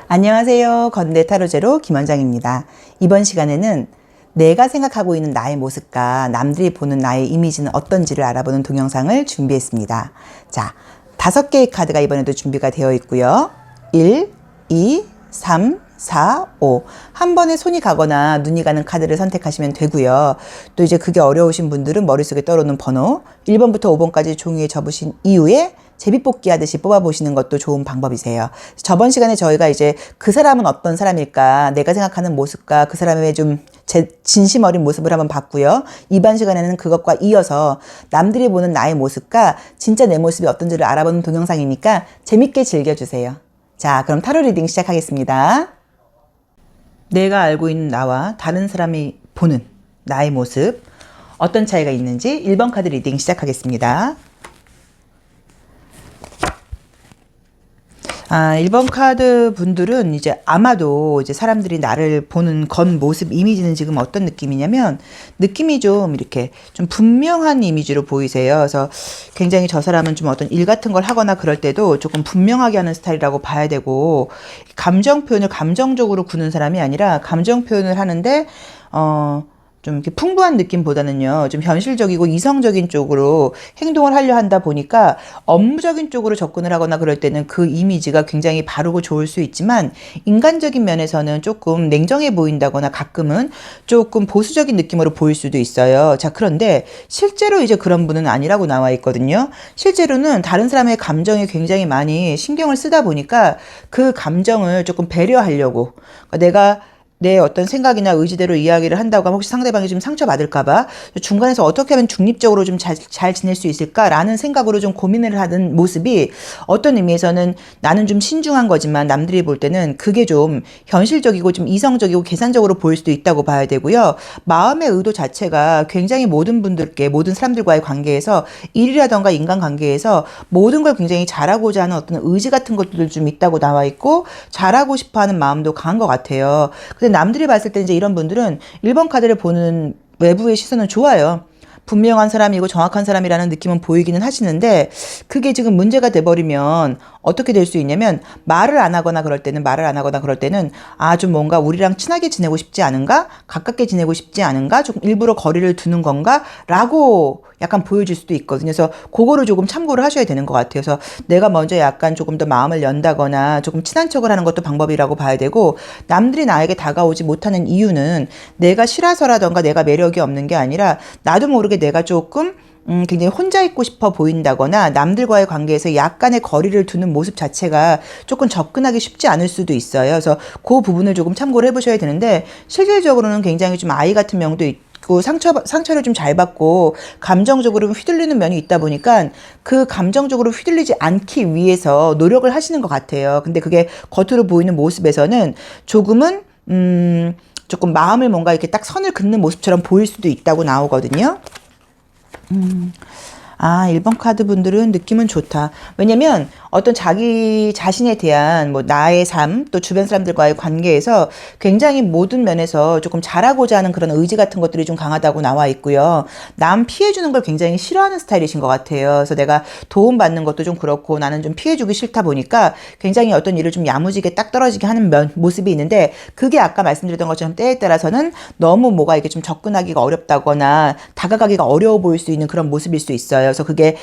안녕하세요. 건대 타로제로 김원장입니다. 이번 시간에는 내가 생각하고 있는 나의 모습과 남들이 보는 나의 이미지는 어떤지를 알아보는 동영상을 준비했습니다. 자, 5개의 카드가 이번에도 준비가 되어 있고요. 1, 2, 3, 4, 5. 한 번에 손이 가거나 눈이 가는 카드를 선택하시면 되고요. 또 이제 그게 어려우신 분들은 머릿속에 떠오르는 번호 1번부터 5번까지 종이에 접으신 이후에 제비뽑기 하듯이 뽑아보시는 것도 좋은 방법이세요. 저번 시간에 저희가 이제 그 사람은 어떤 사람일까, 내가 생각하는 모습과 그 사람의 좀 진심 어린 모습을 한번 봤고요. 이번 시간에는 그것과 이어서 남들이 보는 나의 모습과 진짜 내 모습이 어떤지를 알아보는 동영상이니까 재밌게 즐겨주세요. 자, 그럼 타로 리딩 시작하겠습니다. 내가 알고 있는 나와 다른 사람이 보는 나의 모습, 어떤 차이가 있는지 1번 카드 리딩 시작하겠습니다. 1번 카드 분들은 이제 아마도 이제 사람들이 나를 보는 겉모습 이미지는 지금 어떤 느낌이냐면, 느낌이 좀 이렇게 좀 분명한 이미지로 보이세요. 그래서 굉장히 저 사람은 좀 어떤 일 같은 걸 하거나 그럴 때도 조금 분명하게 하는 스타일이라고 봐야 되고, 감정 표현을 감정적으로 구는 사람이 아니라 감정 표현을 하는데 좀 이렇게 풍부한 느낌보다는요, 좀 현실적이고 이성적인 쪽으로 행동을 하려 한다 보니까 업무적인 쪽으로 접근을 하거나 그럴 때는 그 이미지가 굉장히 바르고 좋을 수 있지만, 인간적인 면에서는 조금 냉정해 보인다거나 가끔은 조금 보수적인 느낌으로 보일 수도 있어요. 자, 그런데 실제로 이제 그런 분은 아니라고 나와 있거든요. 실제로는 다른 사람의 감정에 굉장히 많이 신경을 쓰다 보니까 그 감정을 조금 배려하려고, 그러니까 내가 내 어떤 생각이나 의지대로 이야기를 한다고 하면 혹시 상대방이 좀 상처받을까봐 중간에서 어떻게 하면 중립적으로 좀 잘 지낼 수 있을까라는 생각으로 좀 고민을 하는 모습이, 어떤 의미에서는 나는 좀 신중한 거지만 남들이 볼 때는 그게 좀 현실적이고 좀 이성적이고 계산적으로 보일 수도 있다고 봐야 되고요. 마음의 의도 자체가 굉장히 모든 분들께, 모든 사람들과의 관계에서, 일이라던가 인간관계에서 모든 걸 굉장히 잘하고자 하는 어떤 의지 같은 것들도 좀 있다고 나와 있고, 잘하고 싶어하는 마음도 강한 것 같아요. 근데 남들이 봤을 때 이제 이런 분들은 1번 카드를 보는 외부의 시선은 좋아요. 분명한 사람이고 정확한 사람이라는 느낌은 보이기는 하시는데, 그게 지금 문제가 돼버리면 어떻게 될 수 있냐면, 말을 안 하거나 그럴 때는 좀 뭔가 우리랑 친하게 지내고 싶지 않은가, 가깝게 지내고 싶지 않은가, 조금 일부러 거리를 두는 건가 라고 약간 보여질 수도 있거든요. 그래서 그거를 조금 참고를 하셔야 되는 것 같아요. 그래서 내가 먼저 약간 조금 더 마음을 연다거나 조금 친한 척을 하는 것도 방법이라고 봐야 되고, 남들이 나에게 다가오지 못하는 이유는 내가 싫어서라던가 내가 매력이 없는 게 아니라, 나도 모르게 내가 조금 굉장히 혼자 있고 싶어 보인다거나 남들과의 관계에서 약간의 거리를 두는 모습 자체가 조금 접근하기 쉽지 않을 수도 있어요. 그래서 그 부분을 조금 참고를 해보셔야 되는데, 실질적으로는 굉장히 좀 아이 같은 명도 있고 상처를 좀 잘 받고 감정적으로 휘둘리는 면이 있다 보니까 그 감정적으로 휘둘리지 않기 위해서 노력을 하시는 것 같아요. 근데 그게 겉으로 보이는 모습에서는 조금은 조금 마음을 뭔가 이렇게 딱 선을 긋는 모습처럼 보일 수도 있다고 나오거든요. 1번 카드 분들은 느낌은 좋다. 왜냐면 어떤 자기 자신에 대한 나의 삶, 또 주변 사람들과의 관계에서 굉장히 모든 면에서 조금 잘하고자 하는 그런 의지 같은 것들이 좀 강하다고 나와 있고요. 남 피해주는 걸 굉장히 싫어하는 스타일이신 것 같아요. 그래서 내가 도움받는 것도 좀 그렇고 나는 좀 피해주기 싫다 보니까 굉장히 어떤 일을 좀 야무지게 딱 떨어지게 하는 모습이 있는데, 그게 아까 말씀드렸던 것처럼 때에 따라서는 너무 뭐가 이게 좀 접근하기가 어렵다거나 다가가기가 어려워 보일 수 있는 그런 모습일 수 있어요. 그래서 그게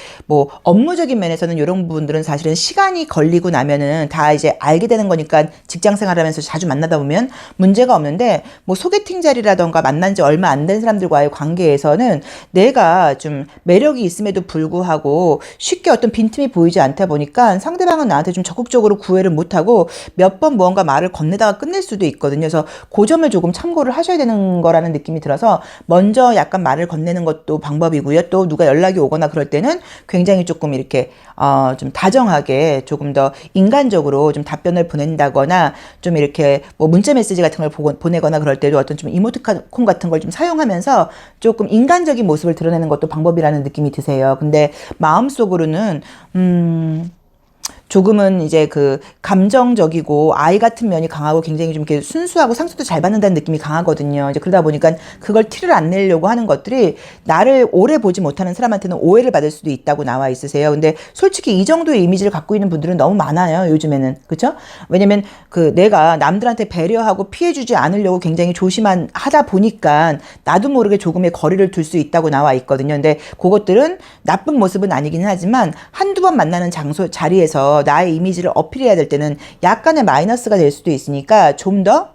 업무적인 면에서는 이런 부분들은 사실은 시간이 걸리고 나면은 다 이제 알게 되는 거니까, 직장 생활하면서 자주 만나다 보면 문제가 없는데, 소개팅 자리라던가 만난 지 얼마 안 된 사람들과의 관계에서는 내가 좀 매력이 있음에도 불구하고 쉽게 어떤 빈틈이 보이지 않다 보니까 상대방은 나한테 좀 적극적으로 구애를 못하고 몇 번 무언가 말을 건네다가 끝낼 수도 있거든요. 그래서 그 점을 조금 참고를 하셔야 되는 거라는 느낌이 들어서, 먼저 약간 말을 건네는 것도 방법이고요. 또 누가 연락이 오거나 그럴 때는 굉장히 조금 이렇게 좀 다정하게 조금 더 인간적으로 좀 답변을 보낸다거나, 좀 이렇게 문자 메시지 같은 걸 보내거나 그럴 때도 어떤 좀 이모티콘 같은 걸 좀 사용하면서 조금 인간적인 모습을 드러내는 것도 방법이라는 느낌이 드세요. 근데 마음속으로는 조금은 이제 그 감정적이고 아이 같은 면이 강하고 굉장히 좀 이렇게 순수하고 상처도 잘 받는다는 느낌이 강하거든요. 이제 그러다 보니까 그걸 티를 안 내려고 하는 것들이 나를 오래 보지 못하는 사람한테는 오해를 받을 수도 있다고 나와 있으세요. 근데 솔직히 이 정도의 이미지를 갖고 있는 분들은 너무 많아요. 요즘에는. 그렇죠? 왜냐면 그 내가 남들한테 배려하고 피해주지 않으려고 굉장히 조심하다 보니까 나도 모르게 조금의 거리를 둘 수 있다고 나와 있거든요. 근데 그것들은 나쁜 모습은 아니긴 하지만 한두 번 만나는 장소 자리에서 나의 이미지를 어필해야 될 때는 약간의 마이너스가 될 수도 있으니까 좀 더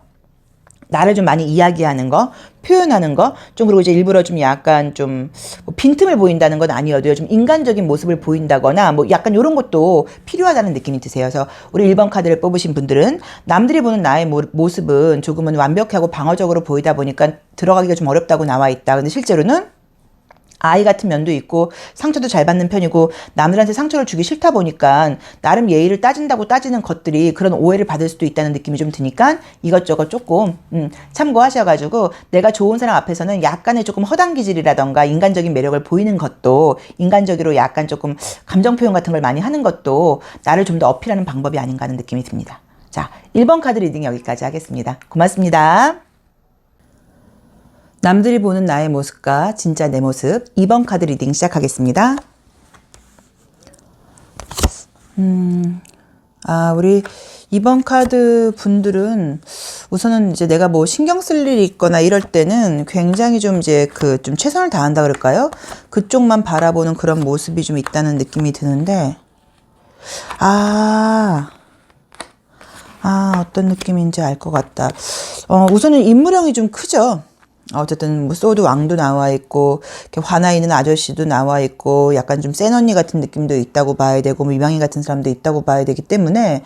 나를 좀 많이 이야기하는 거, 표현하는 거, 좀 그리고 이제 일부러 좀 약간 좀 빈틈을 보인다는 건 아니어도요. 좀 인간적인 모습을 보인다거나 뭐 약간 이런 것도 필요하다는 느낌이 드세요. 그래서 우리 1번 카드를 뽑으신 분들은 남들이 보는 나의 모습은 조금은 완벽하고 방어적으로 보이다 보니까 들어가기가 좀 어렵다고 나와 있다. 근데 실제로는 아이 같은 면도 있고 상처도 잘 받는 편이고 남들한테 상처를 주기 싫다 보니까 나름 예의를 따진다고 따지는 것들이 그런 오해를 받을 수도 있다는 느낌이 좀 드니까 이것저것 조금 참고하셔가지고 내가 좋은 사람 앞에서는 약간의 조금 허당 기질이라던가 인간적인 매력을 보이는 것도 인간적으로 약간 조금 감정 표현 같은 걸 많이 하는 것도 나를 좀 더 어필하는 방법이 아닌가 하는 느낌이 듭니다. 자, 1번 카드 리딩 여기까지 하겠습니다. 고맙습니다. 남들이 보는 나의 모습과 진짜 내 모습 2번 카드 리딩 시작하겠습니다. 우리 2번 카드 분들은 우선은 이제 내가 뭐 신경 쓸 일이 있거나 이럴 때는 굉장히 좀 이제 그 좀 최선을 다한다 그럴까요? 그쪽만 바라보는 그런 모습이 좀 있다는 느낌이 드는데 어떤 느낌인지 알 것 같다. 우선은 인물형이 좀 크죠. 어쨌든 뭐 소드 왕도 나와 있고 이렇게 화나 있는 아저씨도 나와 있고 약간 좀 센 언니 같은 느낌도 있다고 봐야 되고 뭐 이방인 같은 사람도 있다고 봐야 되기 때문에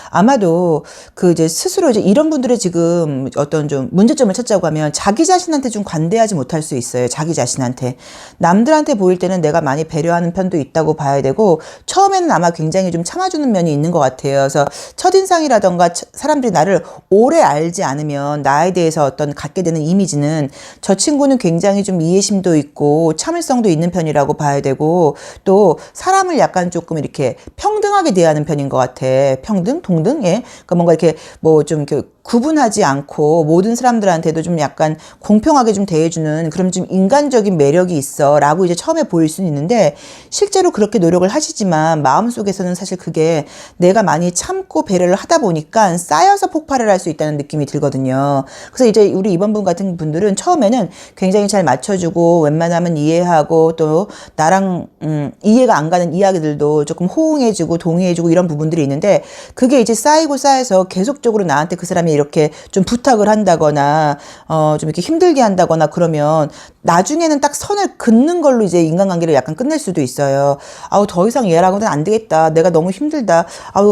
아마도 그 이제 스스로 이제 이런 분들의 지금 어떤 좀 문제점을 찾자고 하면 자기 자신한테 좀 관대하지 못할 수 있어요. 자기 자신한테. 남들한테 보일 때는 내가 많이 배려하는 편도 있다고 봐야 되고 처음에는 아마 굉장히 좀 참아주는 면이 있는 것 같아요. 그래서 첫인상이라던가 사람들이 나를 오래 알지 않으면 나에 대해서 어떤 갖게 되는 이미지는 저 친구는 굉장히 좀 이해심도 있고 참을성도 있는 편이라고 봐야 되고 또 사람을 약간 조금 이렇게 평등하게 대하는 편인 것 같아. 평등? 동등? 예. 그러니까 뭔가 이렇게 뭐 좀 구분하지 않고 모든 사람들한테도 좀 약간 공평하게 좀 대해주는 그런 좀 인간적인 매력이 있어 라고 이제 처음에 보일 수는 있는데 실제로 그렇게 노력을 하시지만 마음속에서는 사실 그게 내가 많이 참고 배려를 하다 보니까 쌓여서 폭발을 할 수 있다는 느낌이 들거든요. 그래서 이제 우리 2번 분 같은 분들은 처음에는 굉장히 잘 맞춰주고 웬만하면 이해하고 또 나랑 이해가 안 가는 이야기들도 조금 호응해주고 동의해주고 이런 부분들이 있는데 그게 이제 쌓이고 쌓여서 계속적으로 나한테 그 사람이 이렇게 좀 부탁을 한다거나 좀 이렇게 힘들게 한다거나 그러면 나중에는 딱 선을 긋는 걸로 이제 인간관계를 약간 끝낼 수도 있어요. 더 이상 얘랑은 안 되겠다. 내가 너무 힘들다.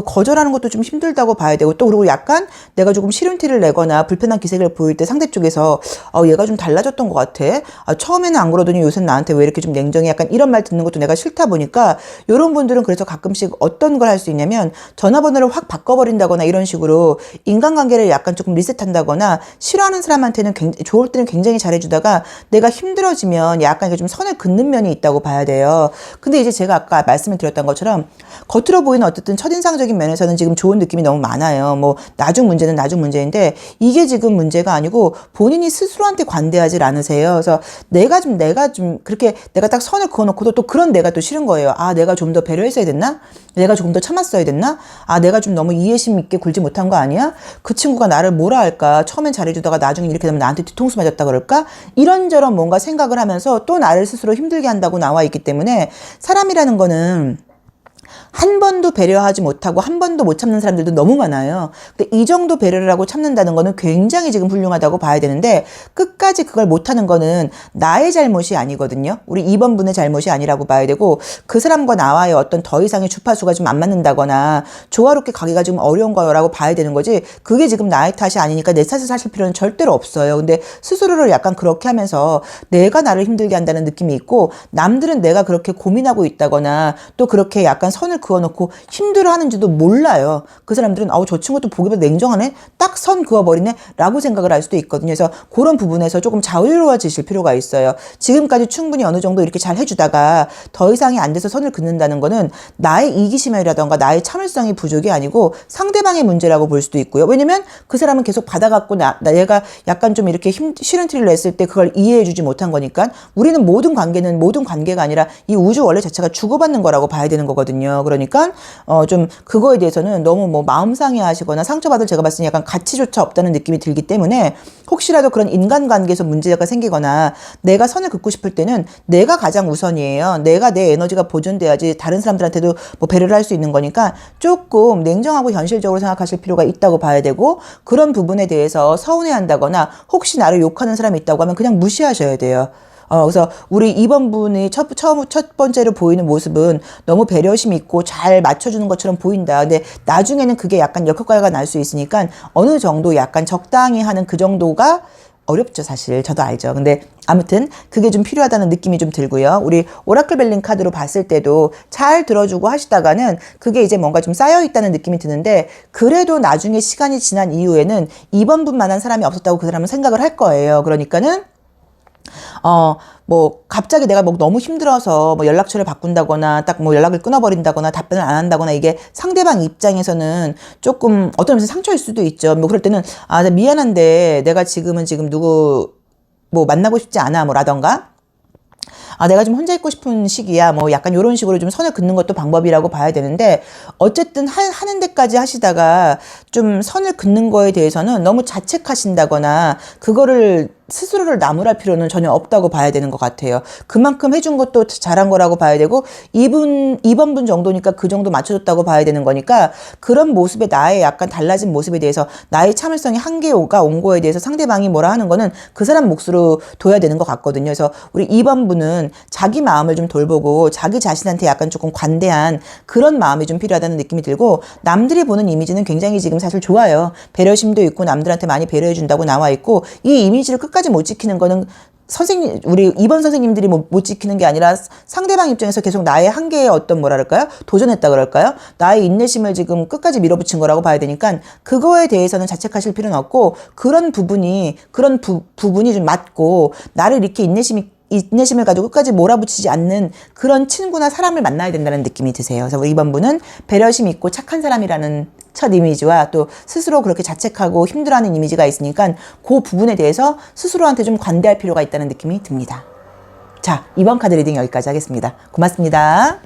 거절하는 것도 좀 힘들다고 봐야 되고 또 그리고 약간 내가 조금 싫은 티를 내거나 불편한 기색을 보일 때 상대 쪽에서 얘가 좀 달라졌던 것 같아. 처음에는 안 그러더니 요새 나한테 왜 이렇게 좀 냉정해. 약간 이런 말 듣는 것도 내가 싫다 보니까 이런 분들은 그래서 가끔씩 어떤 걸 할 수 있냐면 전화번호를 확 바꿔버린다거나 이런 식으로 인간관계를 약간 조금 리셋한다거나 싫어하는 사람한테는 좋을 때는 굉장히 잘해주다가 내가 힘들어지면 약간 이게 좀 선을 긋는 면이 있다고 봐야 돼요. 근데 이제 제가 아까 말씀을 드렸던 것처럼 겉으로 보이는 어쨌든 첫인상적인 면에서는 지금 좋은 느낌이 너무 많아요. 뭐 나중 문제는 나중 문제인데 이게 지금 문제가 아니고 본인이 스스로한테 관대하지 않으세요. 그래서 내가 좀 그렇게 내가 딱 선을 그어놓고도 또 그런 내가 또 싫은 거예요. 내가 좀 더 배려했어야 됐나? 내가 조금 더 참았어야 됐나? 내가 좀 너무 이해심 있게 굴지 못한 거 아니야? 그 친구가 나를 뭐라 할까? 처음엔 잘해주다가 나중에 이렇게 되면 나한테 뒤통수 맞았다 그럴까? 이런저런 뭔가 생각을 하면서 또 나를 스스로 힘들게 한다고 나와 있기 때문에 사람이라는 거는 한 번도 배려하지 못하고 한 번도 못 참는 사람들도 너무 많아요. 근데 이 정도 배려를 하고 참는다는 거는 굉장히 지금 훌륭하다고 봐야 되는데 끝까지 그걸 못하는 거는 나의 잘못이 아니거든요. 우리 2번 분의 잘못이 아니라고 봐야 되고 그 사람과 나와의 어떤 더 이상의 주파수가 좀 안 맞는다거나 조화롭게 가기가 좀 어려운 거라고 봐야 되는 거지 그게 지금 나의 탓이 아니니까 내 탓을 하실 필요는 절대로 없어요. 근데 스스로를 약간 그렇게 하면서 내가 나를 힘들게 한다는 느낌이 있고 남들은 내가 그렇게 고민하고 있다거나 또 그렇게 약간 선을 그어놓고 힘들어하는지도 몰라요. 그 사람들은 저 친구도 보기보다 냉정하네? 딱 선 그어버리네? 라고 생각을 할 수도 있거든요. 그래서 그런 부분에서 조금 자유로워지실 필요가 있어요. 지금까지 충분히 어느 정도 이렇게 잘 해주다가 더 이상이 안 돼서 선을 긋는다는 거는 나의 이기심이라던가 나의 참을성이 부족이 아니고 상대방의 문제라고 볼 수도 있고요. 왜냐면 그 사람은 계속 받아갖고 얘가 약간 좀 이렇게 싫은 티를 냈을 때 그걸 이해해주지 못한 거니까 우리는 모든 관계가 아니라 이 우주 원래 자체가 주고받는 거라고 봐야 되는 거거든요. 그러니까 좀 그거에 대해서는 너무 뭐 마음 상해하시거나 상처받을 제가 봤을 때 약간 가치조차 없다는 느낌이 들기 때문에 혹시라도 그런 인간관계에서 문제가 생기거나 내가 선을 긋고 싶을 때는 내가 가장 우선이에요. 내가 내 에너지가 보존돼야지 다른 사람들한테도 뭐 배려를 할 수 있는 거니까 조금 냉정하고 현실적으로 생각하실 필요가 있다고 봐야 되고 그런 부분에 대해서 서운해한다거나 혹시 나를 욕하는 사람이 있다고 하면 그냥 무시하셔야 돼요. 그래서 우리 2번 분이 첫 번째로 보이는 모습은 너무 배려심 있고 잘 맞춰주는 것처럼 보인다. 근데 나중에는 그게 약간 역효과가 날 수 있으니까 어느 정도 약간 적당히 하는 그 정도가 어렵죠, 사실. 저도 알죠. 근데 아무튼 그게 좀 필요하다는 느낌이 좀 들고요. 우리 오라클 벨링 카드로 봤을 때도 잘 들어주고 하시다가는 그게 이제 뭔가 좀 쌓여있다는 느낌이 드는데 그래도 나중에 시간이 지난 이후에는 2번 분만한 사람이 없었다고 그 사람은 생각을 할 거예요. 그러니까는 뭐 갑자기 내가 뭐 너무 힘들어서 뭐 연락처를 바꾼다거나 딱 뭐 연락을 끊어버린다거나 답변을 안 한다거나 이게 상대방 입장에서는 조금 어떤 면에서 상처일 수도 있죠. 뭐 그럴 때는 나 미안한데 내가 지금 누구 뭐 만나고 싶지 않아 뭐 라던가 내가 좀 혼자 있고 싶은 시기야. 뭐 약간 이런 식으로 좀 선을 긋는 것도 방법이라고 봐야 되는데 어쨌든 하는 데까지 하시다가 좀 선을 긋는 거에 대해서는 너무 자책하신다거나 그거를 스스로를 나무랄 필요는 전혀 없다고 봐야 되는 것 같아요. 그만큼 해준 것도 잘한 거라고 봐야 되고 2번 분 정도니까 그 정도 맞춰줬다고 봐야 되는 거니까 그런 모습에 나의 약간 달라진 모습에 대해서 나의 참을성이 한계가 온 거에 대해서 상대방이 뭐라 하는 거는 그 사람 몫으로 둬야 되는 것 같거든요. 그래서 우리 2번 분은 자기 마음을 좀 돌보고 자기 자신한테 약간 조금 관대한 그런 마음이 좀 필요하다는 느낌이 들고 남들이 보는 이미지는 굉장히 지금 사실 좋아요. 배려심도 있고 남들한테 많이 배려해준다고 나와 있고 이 이미지를 끝까지 못 지키는 거는 우리 2번 선생님들이 못 지키는 게 아니라 상대방 입장에서 계속 나의 한계에 어떤 뭐랄까요? 도전했다 그럴까요? 나의 인내심을 지금 끝까지 밀어붙인 거라고 봐야 되니까 그거에 대해서는 자책하실 필요는 없고 그런 부분이 좀 맞고 나를 이렇게 인내심을 가지고 끝까지 몰아붙이지 않는 그런 친구나 사람을 만나야 된다는 느낌이 드세요. 그래서 우리 2번 분은 배려심 있고 착한 사람이라는 첫 이미지와 또 스스로 그렇게 자책하고 힘들어하는 이미지가 있으니까 그 부분에 대해서 스스로한테 좀 관대할 필요가 있다는 느낌이 듭니다. 자, 2번 카드 리딩 여기까지 하겠습니다. 고맙습니다.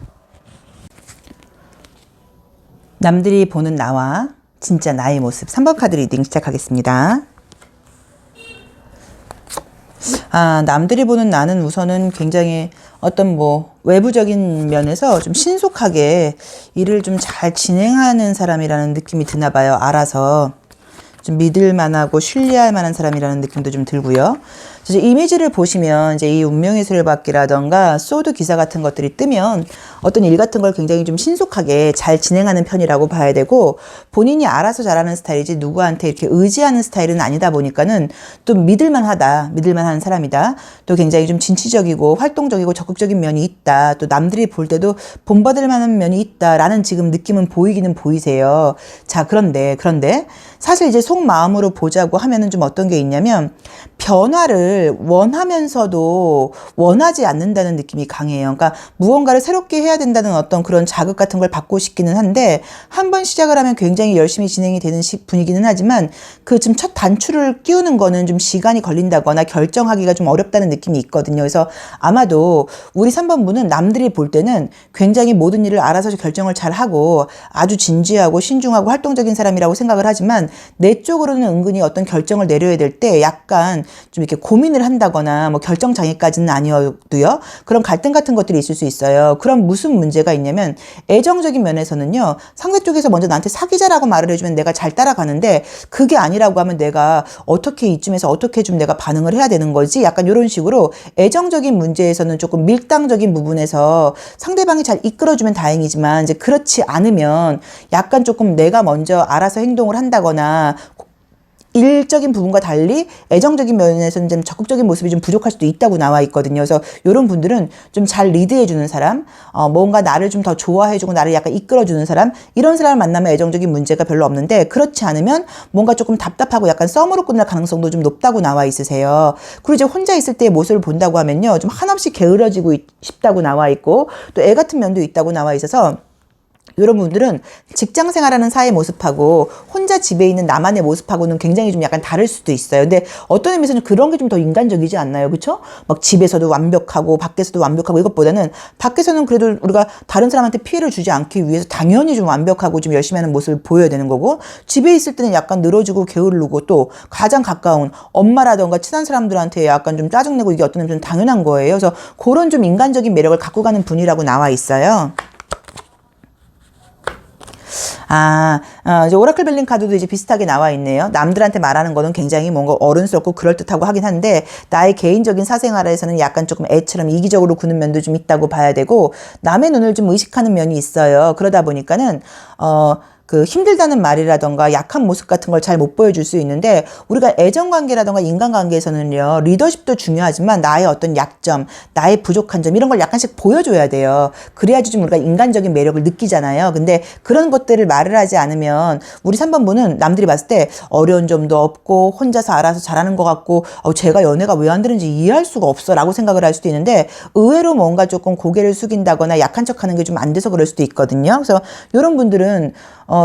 남들이 보는 나와 진짜 나의 모습 3번 카드 리딩 시작하겠습니다. 남들이 보는 나는 우선은 굉장히 어떤 뭐 외부적인 면에서 좀 신속하게 일을 좀 잘 진행하는 사람이라는 느낌이 드나 봐요. 알아서 좀 믿을 만하고 신뢰할 만한 사람이라는 느낌도 좀 들고요. 이제 이미지를 보시면 이제 이 운명의 수레바퀴라던가 소드 기사 같은 것들이 뜨면 어떤 일 같은 걸 굉장히 좀 신속하게 잘 진행하는 편이라고 봐야 되고 본인이 알아서 잘하는 스타일이지 누구한테 이렇게 의지하는 스타일은 아니다 보니까는 좀 믿을만한 사람이다. 또 굉장히 좀 진취적이고 활동적이고 적극적인 면이 있다. 또 남들이 볼 때도 본받을 만한 면이 있다라는 지금 느낌은 보이기는 보이세요. 자, 그런데 사실 이제 속마음으로 보자고 하면은 좀 어떤 게 있냐면 변화를 원하면서도 원하지 않는다는 느낌이 강해요. 그러니까 무언가를 새롭게 해야 된다는 어떤 그런 자극 같은 걸 받고 싶기는 한데 한 번 시작을 하면 굉장히 열심히 진행이 되는 분위기는 하지만 그 지금 첫 단추를 끼우는 거는 좀 시간이 걸린다거나 결정하기가 좀 어렵다는 느낌이 있거든요. 그래서 아마도 우리 3번 분은 남들이 볼 때는 굉장히 모든 일을 알아서 결정을 잘 하고 아주 진지하고 신중하고 활동적인 사람이라고 생각을 하지만 내 쪽으로는 은근히 어떤 결정을 내려야 될 때 약간 좀 이렇게 고민을 한다거나 뭐 결정 장애까지는 아니어도요. 그런 갈등 같은 것들이 있을 수 있어요. 그럼 무슨 문제가 있냐면 애정적인 면에서는요. 상대 쪽에서 먼저 나한테 사귀자라고 말을 해주면 내가 잘 따라가는데 그게 아니라고 하면 내가 어떻게 이쯤에서 어떻게 좀 내가 반응을 해야 되는 거지? 약간 이런 식으로 애정적인 문제에서는 조금 밀당적인 부분에서 상대방이 잘 이끌어주면 다행이지만 이제 그렇지 않으면 약간 조금 내가 먼저 알아서 행동을 한다거나 일적인 부분과 달리 애정적인 면에서는 좀 적극적인 모습이 좀 부족할 수도 있다고 나와 있거든요. 그래서 이런 분들은 좀 잘 리드해주는 사람, 뭔가 나를 좀 더 좋아해주고 나를 약간 이끌어주는 사람, 이런 사람을 만나면 애정적인 문제가 별로 없는데, 그렇지 않으면 뭔가 조금 답답하고 약간 썸으로 끝날 가능성도 좀 높다고 나와 있으세요. 그리고 이제 혼자 있을 때의 모습을 본다고 하면요, 좀 한없이 게으러지고 싶다고 나와 있고, 또 애 같은 면도 있다고 나와 있어서, 이런 분들은 직장 생활하는 사회 모습하고 혼자 집에 있는 나만의 모습하고는 굉장히 좀 약간 다를 수도 있어요. 근데 어떤 의미에서는 그런 게 좀 더 인간적이지 않나요? 그렇죠? 막 집에서도 완벽하고 밖에서도 완벽하고, 이것보다는 밖에서는 그래도 우리가 다른 사람한테 피해를 주지 않기 위해서 당연히 좀 완벽하고 좀 열심히 하는 모습을 보여야 되는 거고, 집에 있을 때는 약간 늘어지고 게으르고, 또 가장 가까운 엄마라던가 친한 사람들한테 약간 좀 짜증내고, 이게 어떤 의미에서는 당연한 거예요. 그래서 그런 좀 인간적인 매력을 갖고 가는 분이라고 나와 있어요. 이제 오라클 벨링 카드도 이제 비슷하게 나와 있네요. 남들한테 말하는 거는 굉장히 뭔가 어른스럽고 그럴듯하고 하긴 한데, 나의 개인적인 사생활에서는 약간 조금 애처럼 이기적으로 구는 면도 좀 있다고 봐야 되고, 남의 눈을 좀 의식하는 면이 있어요. 그러다 보니까는, 힘들다는 말이라던가 약한 모습 같은 걸 잘 못 보여줄 수 있는데, 우리가 애정관계라던가 인간관계에서는요, 리더십도 중요하지만 나의 어떤 약점, 나의 부족한 점, 이런 걸 약간씩 보여줘야 돼요. 그래야지 좀 우리가 인간적인 매력을 느끼잖아요. 근데 그런 것들을 말을 하지 않으면 우리 3번분은 남들이 봤을 때 어려운 점도 없고 혼자서 알아서 잘하는 것 같고, 쟤가 연애가 왜 안 되는지 이해할 수가 없어 라고 생각을 할 수도 있는데, 의외로 뭔가 조금 고개를 숙인다거나 약한 척하는 게 좀 안 돼서 그럴 수도 있거든요. 그래서 이런 분들은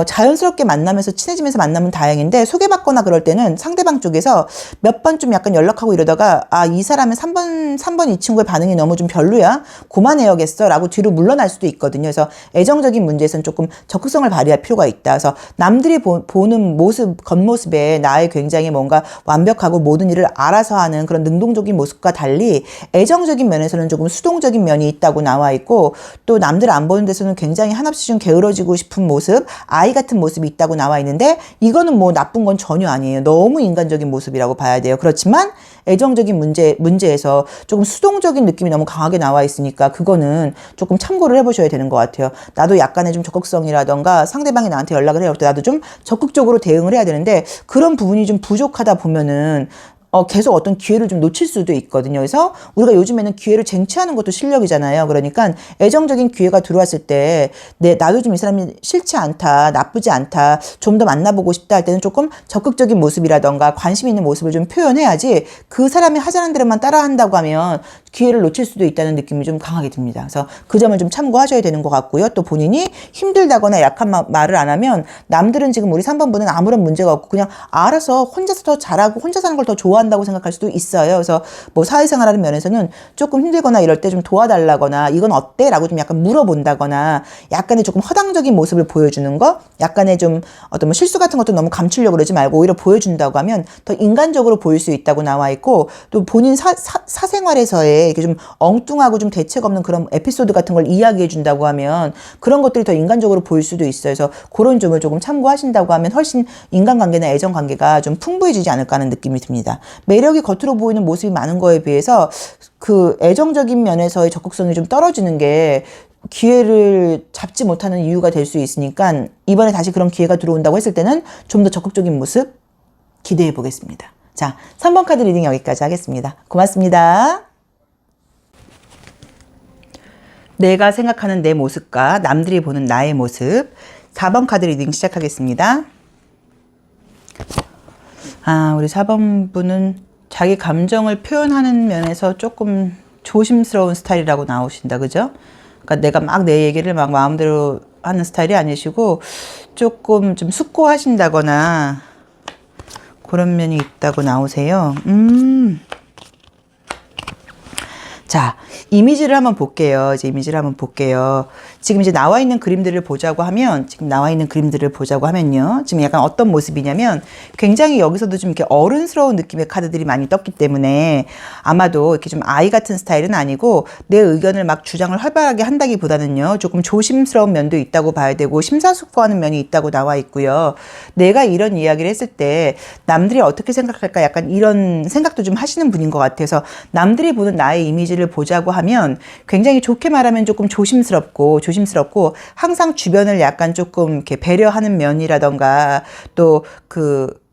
자연스럽게 만나면서 친해지면서 만나면 다행인데, 소개받거나 그럴 때는 상대방 쪽에서 몇 번 좀 약간 연락하고 이러다가, 이 사람은 3번 이 친구의 반응이 너무 좀 별로야, 그만해야겠어 라고 뒤로 물러날 수도 있거든요. 그래서 애정적인 문제에서는 조금 적극성을 발휘할 필요가 있다. 그래서 남들이 보는 모습, 겉모습에 나의 굉장히 뭔가 완벽하고 모든 일을 알아서 하는 그런 능동적인 모습과 달리, 애정적인 면에서는 조금 수동적인 면이 있다고 나와 있고, 또 남들 안 보는 데서는 굉장히 한없이 좀 게으러지고 싶은 모습, 아이 같은 모습이 있다고 나와 있는데, 이거는 뭐 나쁜 건 전혀 아니에요. 너무 인간적인 모습이라고 봐야 돼요. 그렇지만 애정적인 문제에서 조금 수동적인 느낌이 너무 강하게 나와 있으니까, 그거는 조금 참고를 해보셔야 되는 것 같아요. 나도 약간의 좀 적극성이라던가 상대방이 나한테 연락을 해올 때 나도 좀 적극적으로 대응을 해야 되는데, 그런 부분이 좀 부족하다 보면은 계속 어떤 기회를 좀 놓칠 수도 있거든요. 그래서 우리가 요즘에는 기회를 쟁취하는 것도 실력이잖아요. 그러니까 애정적인 기회가 들어왔을 때, 나도 좀 이 사람이 싫지 않다, 나쁘지 않다, 좀 더 만나보고 싶다 할 때는 조금 적극적인 모습이라던가 관심 있는 모습을 좀 표현해야지, 그 사람이 하자는 대로만 따라한다고 하면 기회를 놓칠 수도 있다는 느낌이 좀 강하게 듭니다. 그래서 그 점을 좀 참고하셔야 되는 것 같고요. 또 본인이 힘들다거나 약한 말을 안 하면, 남들은 지금 우리 3번분은 아무런 문제가 없고 그냥 알아서 혼자서 더 잘하고 혼자 사는 걸 더 좋아한다고 생각할 수도 있어요. 그래서 뭐 사회생활하는 면에서는 조금 힘들거나 이럴 때 좀 도와달라거나, 이건 어때? 라고 좀 약간 물어본다거나, 약간의 조금 허당적인 모습을 보여주는 거, 약간의 좀 어떤 뭐 실수 같은 것도 너무 감추려고 그러지 말고 오히려 보여준다고 하면 더 인간적으로 보일 수 있다고 나와 있고, 또 본인 사생활에서의 이렇게 좀 엉뚱하고 좀 대책 없는 그런 에피소드 같은 걸 이야기해 준다고 하면 그런 것들이 더 인간적으로 보일 수도 있어요. 그래서 그런 점을 조금 참고하신다고 하면 훨씬 인간관계나 애정관계가 좀 풍부해지지 않을까 하는 느낌이 듭니다. 매력이 겉으로 보이는 모습이 많은 거에 비해서 그 애정적인 면에서의 적극성이 좀 떨어지는 게 기회를 잡지 못하는 이유가 될 수 있으니까, 이번에 다시 그런 기회가 들어온다고 했을 때는 좀 더 적극적인 모습 기대해 보겠습니다. 자, 3번 카드 리딩 여기까지 하겠습니다. 고맙습니다. 내가 생각하는 내 모습과 남들이 보는 나의 모습, 4번 카드 리딩 시작하겠습니다. 우리 4번 분은 자기 감정을 표현하는 면에서 조금 조심스러운 스타일이라고 나오신다. 그죠? 그러니까 내가 막 내 얘기를 막 마음대로 하는 스타일이 아니시고, 조금 좀 숙고하신다거나 그런 면이 있다고 나오세요. 자, 이미지를 한번 볼게요. 지금 이제 나와 있는 그림들을 보자고 하면요. 지금 약간 어떤 모습이냐면, 굉장히 여기서도 좀 이렇게 어른스러운 느낌의 카드들이 많이 떴기 때문에, 아마도 이렇게 좀 아이 같은 스타일은 아니고, 내 의견을 막 주장을 활발하게 한다기보다는요, 조금 조심스러운 면도 있다고 봐야 되고, 심사숙고하는 면이 있다고 나와 있고요. 내가 이런 이야기를 했을 때 남들이 어떻게 생각할까, 약간 이런 생각도 좀 하시는 분인 것 같아서, 남들이 보는 나의 이미지를 보자고 하면 굉장히 좋게 말하면 조금 조심스럽고 항상 주변을 약간 조금 이렇게 배려하는 면이라던가, 또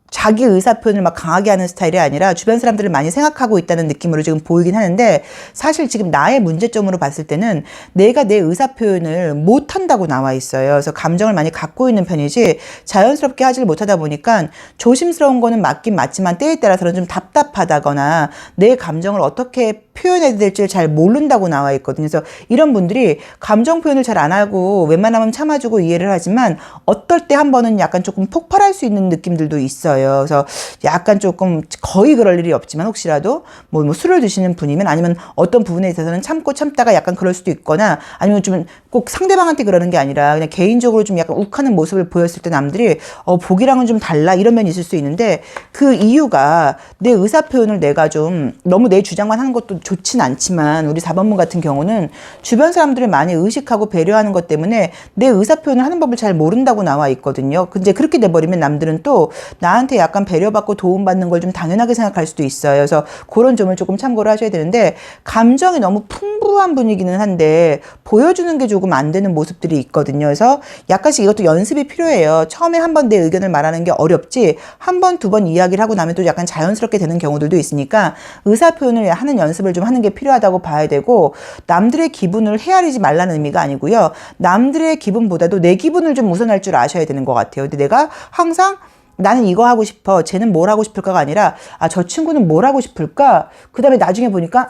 자기 의사표현을 막 강하게 하는 스타일이 아니라 주변 사람들을 많이 생각하고 있다는 느낌으로 지금 보이긴 하는데, 사실 지금 나의 문제점으로 봤을 때는 내가 내 의사표현을 못한다고 나와 있어요. 그래서 감정을 많이 갖고 있는 편이지 자연스럽게 하질 못하다 보니까 조심스러운 거는 맞긴 맞지만 때에 따라서는 좀 답답하다거나 내 감정을 어떻게 표현해야 될지를 잘 모른다고 나와 있거든요. 그래서 이런 분들이 감정 표현을 잘 안 하고 웬만하면 참아주고 이해를 하지만 어떨 때 한 번은 약간 조금 폭발할 수 있는 느낌들도 있어요. 그래서 약간 조금, 거의 그럴 일이 없지만 혹시라도 뭐 술을 드시는 분이면, 아니면 어떤 부분에 있어서는 참고 참다가 약간 그럴 수도 있거나, 아니면 좀 꼭 상대방한테 그러는 게 아니라 그냥 개인적으로 좀 약간 욱하는 모습을 보였을 때 남들이 보기랑은 좀 달라, 이런 면이 있을 수 있는데, 그 이유가 내 의사표현을 내가 좀 너무 내 주장만 하는 것도 좋진 않지만, 우리 4번문 같은 경우는 주변 사람들을 많이 의식하고 배려하는 것 때문에 내 의사표현을 하는 법을 잘 모른다고 나와 있거든요. 근데 그렇게 돼버리면 남들은 또 나한테 약간 배려받고 도움받는 걸 좀 당연하게 생각할 수도 있어요. 그래서 그런 점을 조금 참고를 하셔야 되는데, 감정이 너무 풍부한 분이기는 한데 보여주는 게 조금 안 되는 모습들이 있거든요. 그래서 약간씩 이것도 연습이 필요해요. 처음에 한 번 내 의견을 말하는 게 어렵지, 한 번, 두 번 이야기를 하고 나면 또 약간 자연스럽게 되는 경우들도 있으니까 의사표현을 하는 연습을 좀 하는 게 필요하다고 봐야 되고, 남들의 기분을 헤아리지 말라는 의미가 아니고요. 남들의 기분보다도 내 기분을 좀 우선할 줄 아셔야 되는 것 같아요. 근데 내가 항상 나는 이거 하고 싶어, 쟤는 뭘 하고 싶을까가 아니라, 저 친구는 뭘 하고 싶을까? 그 다음에 나중에 보니까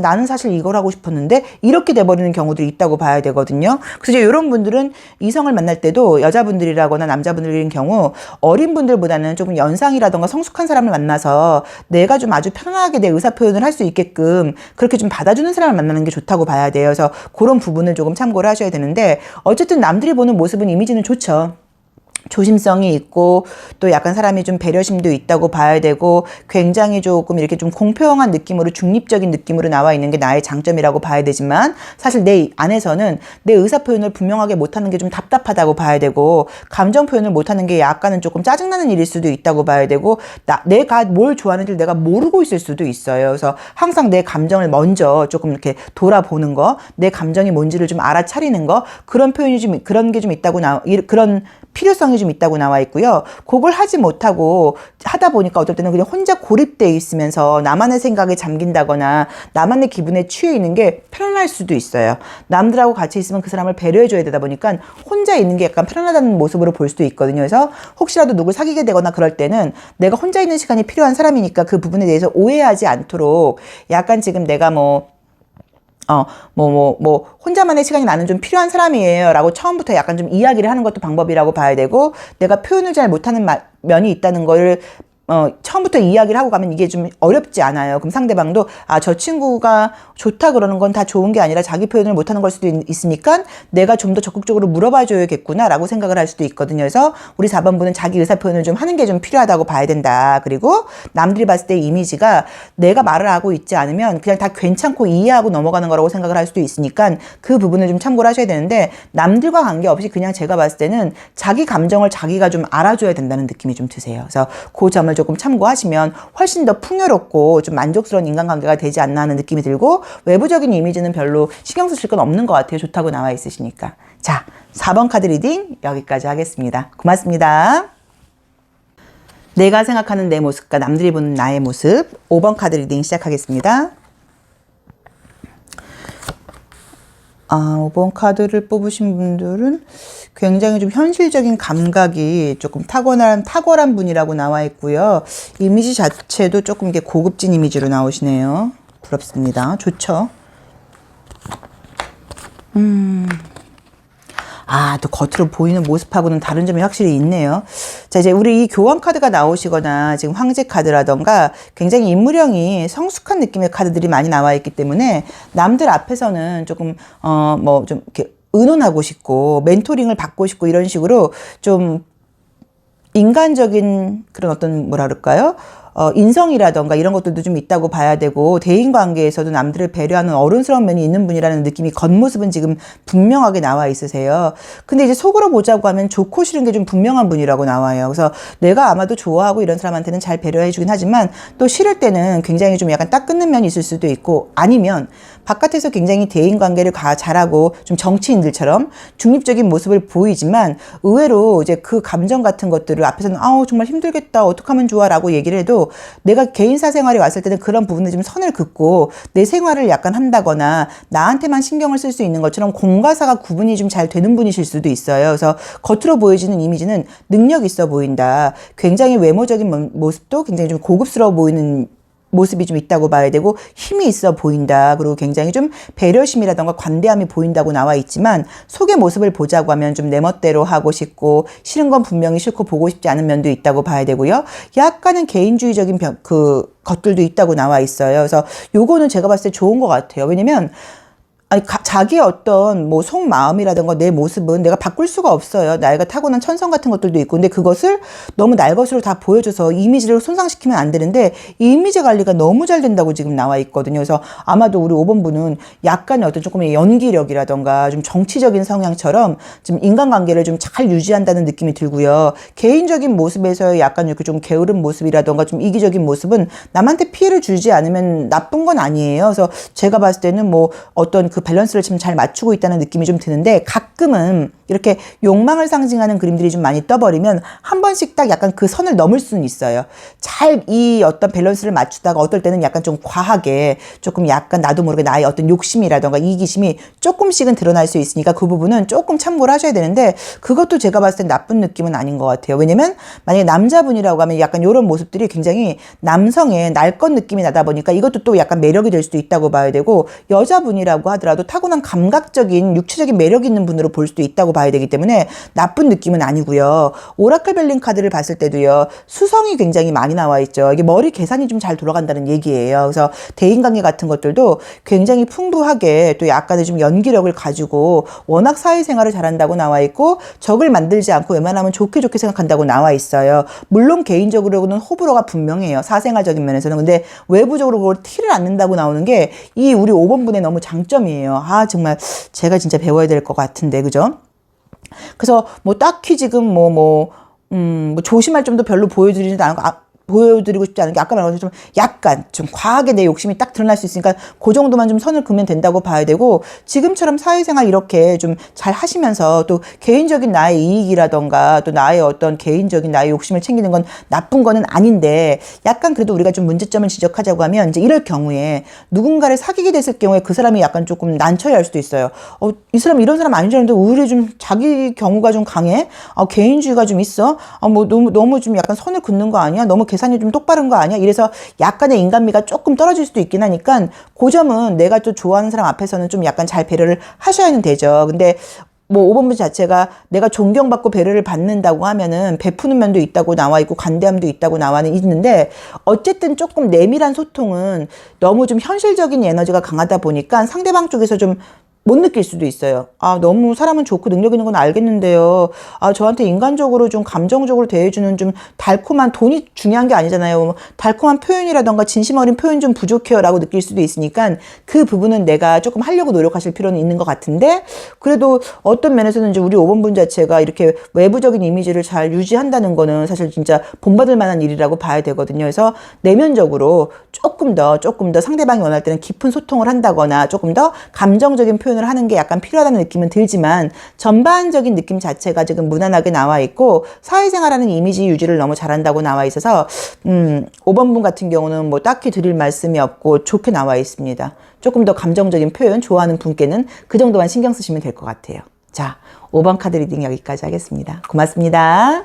나는 사실 이걸 하고 싶었는데, 이렇게 돼버리는 경우도 있다고 봐야 되거든요. 그래서 이제 이런 분들은 이성을 만날 때도 여자분들이라거나 남자분들인 경우 어린 분들보다는 조금 연상이라던가 성숙한 사람을 만나서 내가 좀 아주 편안하게 내 의사표현을 할 수 있게끔 그렇게 좀 받아주는 사람을 만나는 게 좋다고 봐야 돼요. 그래서 그런 부분을 조금 참고를 하셔야 되는데, 어쨌든 남들이 보는 모습은, 이미지는 좋죠. 조심성이 있고 또 약간 사람이 좀 배려심도 있다고 봐야 되고, 굉장히 조금 이렇게 좀 공평한 느낌으로, 중립적인 느낌으로 나와 있는 게 나의 장점이라고 봐야 되지만, 사실 내 안에서는 내 의사표현을 분명하게 못하는 게 좀 답답하다고 봐야 되고, 감정 표현을 못하는 게 약간은 조금 짜증나는 일일 수도 있다고 봐야 되고, 내가 뭘 좋아하는지를 내가 모르고 있을 수도 있어요. 그래서 항상 내 감정을 먼저 조금 이렇게 돌아보는 거, 내 감정이 뭔지를 좀 알아차리는 거, 그런 표현이 좀, 그런 게 좀 있다고 그런 필요성이 좀 있다고 나와 있고요. 그걸 하지 못하고 하다 보니까 어떨 때는 그냥 혼자 고립돼 있으면서 나만의 생각에 잠긴다거나 나만의 기분에 취해 있는 게 편안할 수도 있어요. 남들하고 같이 있으면 그 사람을 배려해줘야 되다 보니까 혼자 있는 게 약간 편안하다는 모습으로 볼 수도 있거든요. 그래서 혹시라도 누굴 사귀게 되거나 그럴 때는 내가 혼자 있는 시간이 필요한 사람이니까 그 부분에 대해서 오해하지 않도록, 약간 지금 내가 혼자만의 시간이 나는 좀 필요한 사람이에요 라고 처음부터 약간 좀 이야기를 하는 것도 방법이라고 봐야 되고, 내가 표현을 잘 못하는 면이 있다는 거를 처음부터 이야기를 하고 가면 이게 좀 어렵지 않아요. 그럼 상대방도 저 친구가 좋다 그러는 건 다 좋은 게 아니라 자기 표현을 못하는 걸 수도 있으니까 내가 좀 더 적극적으로 물어봐 줘야겠구나 라고 생각을 할 수도 있거든요. 그래서 우리 4번분은 자기 의사표현을 좀 하는 게 좀 필요하다고 봐야 된다. 그리고 남들이 봤을 때 이미지가 내가 말을 하고 있지 않으면 그냥 다 괜찮고 이해하고 넘어가는 거라고 생각을 할 수도 있으니까 그 부분을 좀 참고를 하셔야 되는데, 남들과 관계없이 그냥 제가 봤을 때는 자기 감정을 자기가 좀 알아줘야 된다는 느낌이 좀 드세요. 그래서 그 점을 조금 참고하시면 훨씬 더 풍요롭고 좀 만족스러운 인간관계가 되지 않나 하는 느낌이 들고, 외부적인 이미지는 별로 신경 쓰실 건 없는 것 같아요. 좋다고 나와 있으시니까. 자, 4번 카드 리딩 여기까지 하겠습니다. 고맙습니다. 내가 생각하는 내 모습과 남들이 보는 나의 모습, 5번 카드 리딩 시작하겠습니다. 5번 카드를 뽑으신 분들은 굉장히 좀 현실적인 감각이 조금 탁월한 분이라고 나와 있고요. 이미지 자체도 조금 이게 고급진 이미지로 나오시네요. 부럽습니다. 좋죠? 또 겉으로 보이는 모습하고는 다른 점이 확실히 있네요. 자, 이제 우리 이 교환 카드가 나오시거나 지금 황제 카드라던가 굉장히 인물형이 성숙한 느낌의 카드들이 많이 나와 있기 때문에 남들 앞에서는 조금, 좀 이렇게 의논하고 싶고 멘토링을 받고 싶고 이런 식으로 좀 인간적인 그런 어떤 뭐라 그럴까요? 인성이라던가 이런 것들도 좀 있다고 봐야 되고, 대인관계에서도 남들을 배려하는 어른스러운 면이 있는 분이라는 느낌이 겉모습은 지금 분명하게 나와 있으세요. 근데 이제 속으로 보자고 하면 좋고 싫은 게 좀 분명한 분이라고 나와요. 그래서 내가 아마도 좋아하고 이런 사람한테는 잘 배려해 주긴 하지만 또 싫을 때는 굉장히 좀 약간 딱 끊는 면이 있을 수도 있고, 아니면 바깥에서 굉장히 대인관계를 잘하고 좀 정치인들처럼 중립적인 모습을 보이지만 의외로 이제 그 감정 같은 것들을 앞에서는 아우 정말 힘들겠다 어떡하면 좋아 라고 얘기를 해도 내가 개인사 생활에 왔을 때는 그런 부분에 좀 선을 긋고 내 생활을 약간 한다거나 나한테만 신경을 쓸 수 있는 것처럼 공과 사가 구분이 좀 잘 되는 분이실 수도 있어요. 그래서 겉으로 보여지는 이미지는 능력 있어 보인다. 굉장히 외모적인 모습도 굉장히 좀 고급스러워 보이는 모습이 좀 있다고 봐야 되고, 힘이 있어 보인다. 그리고 굉장히 좀 배려심이라던가 관대함이 보인다고 나와 있지만, 속의 모습을 보자고 하면 좀 내 멋대로 하고 싶고 싫은 건 분명히 싫고 보고 싶지 않은 면도 있다고 봐야 되고요. 약간은 개인주의적인 것들도 있다고 나와 있어요. 그래서 요거는 제가 봤을 때 좋은 것 같아요. 왜냐면 아니, 자기의 어떤 뭐 속마음이라든가 내 모습은 내가 바꿀 수가 없어요. 나이가 타고난 천성 같은 것들도 있고. 근데 그것을 너무 날 것으로 다 보여줘서 이미지를 손상시키면 안 되는데, 이 이미지 관리가 너무 잘 된다고 지금 나와 있거든요. 그래서 아마도 우리 5번 분은 약간의 어떤 조금의 연기력이라든가 좀 정치적인 성향처럼 좀 인간관계를 좀 잘 유지한다는 느낌이 들고요. 개인적인 모습에서의 약간 이렇게 좀 게으른 모습이라든가 좀 이기적인 모습은 남한테 피해를 주지 않으면 나쁜 건 아니에요. 그래서 제가 봤을 때는 뭐 어떤 그 밸런스를 지금 잘 맞추고 있다는 느낌이 좀 드는데, 가끔은 이렇게 욕망을 상징하는 그림들이 좀 많이 떠버리면 한 번씩 딱 약간 그 선을 넘을 수는 있어요. 잘 이 어떤 밸런스를 맞추다가 어떨 때는 약간 좀 과하게 조금 약간 나도 모르게 나의 어떤 욕심이라던가 이기심이 조금씩은 드러날 수 있으니까 그 부분은 조금 참고를 하셔야 되는데, 그것도 제가 봤을 땐 나쁜 느낌은 아닌 것 같아요. 왜냐면 만약에 남자분이라고 하면 약간 이런 모습들이 굉장히 남성의 날 것 느낌이 나다 보니까 이것도 또 약간 매력이 될 수도 있다고 봐야 되고, 여자분이라고 하더라도 타고난 감각적인 육체적인 매력 있는 분으로 볼 수도 있다고 봐야 되기 때문에 나쁜 느낌은 아니고요. 오라클 벨링 카드를 봤을 때도요, 수성이 굉장히 많이 나와 있죠. 이게 머리 계산이 좀 잘 돌아간다는 얘기예요. 그래서 대인관계 같은 것들도 굉장히 풍부하게 또 약간의 좀 연기력을 가지고 워낙 사회생활을 잘한다고 나와 있고, 적을 만들지 않고 웬만하면 좋게 생각한다고 나와 있어요. 물론 개인적으로는 호불호가 분명해요. 사생활적인 면에서는. 근데 외부적으로 그걸 티를 안 낸다고 나오는 게 이 우리 5번 분의 너무 장점이에요. 아 정말 제가 진짜 배워야 될 것 같은데, 그죠? 그래서 뭐 딱히 지금 뭐 조심할 점도 별로 보여드리지도 않고, 보여드리고 싶지 않은 게 아까 말한 것처럼 약간 좀 과하게 내 욕심이 딱 드러날 수 있으니까 그 정도만 좀 선을 그으면 된다고 봐야 되고, 지금처럼 사회생활 이렇게 좀 잘 하시면서 또 개인적인 나의 이익이라던가 또 나의 어떤 개인적인 나의 욕심을 챙기는 건 나쁜 거는 아닌데, 약간 그래도 우리가 좀 문제점을 지적하자고 하면 이제 이럴 경우에 누군가를 사귀게 됐을 경우에 그 사람이 약간 조금 난처해할 수도 있어요. 이 사람 이런 사람 아닌 줄 알았는데 오히려 좀 자기 경우가 좀 강해? 개인주의가 좀 있어? 뭐 너무 좀 약간 선을 긋는 거 아니야? 너무 계산이 좀 똑바른 거 아니야? 이래서 약간의 인간미가 조금 떨어질 수도 있긴 하니까 그 점은 내가 또 좋아하는 사람 앞에서는 좀 약간 잘 배려를 하셔야 되죠. 근데 뭐 5번분 자체가 내가 존경받고 배려를 받는다고 하면은 베푸는 면도 있다고 나와 있고 관대함도 있다고 나와는 있는데, 어쨌든 조금 내밀한 소통은 너무 좀 현실적인 에너지가 강하다 보니까 상대방 쪽에서 좀 못 느낄 수도 있어요. 너무 사람은 좋고 능력 있는 건 알겠는데요. 저한테 인간적으로 좀 감정적으로 대해주는 좀 달콤한, 돈이 중요한 게 아니잖아요. 달콤한 표현이라던가 진심 어린 표현 좀 부족해요 라고 느낄 수도 있으니까 그 부분은 내가 조금 하려고 노력하실 필요는 있는 것 같은데, 그래도 어떤 면에서는 이제 우리 5번분 자체가 이렇게 외부적인 이미지를 잘 유지한다는 거는 사실 진짜 본받을 만한 일이라고 봐야 되거든요. 그래서 내면적으로 조금 더 상대방이 원할 때는 깊은 소통을 한다거나 조금 더 감정적인 표현을 하는 게 약간 필요하다는 느낌은 들지만, 전반적인 느낌 자체가 지금 무난하게 나와 있고 사회생활하는 이미지 유지를 너무 잘한다고 나와 있어서 5번 분 같은 경우는 뭐 딱히 드릴 말씀이 없고 좋게 나와 있습니다. 조금 더 감정적인 표현 좋아하는 분께는 그 정도만 신경 쓰시면 될 것 같아요. 자, 5번 카드 리딩 여기까지 하겠습니다. 고맙습니다.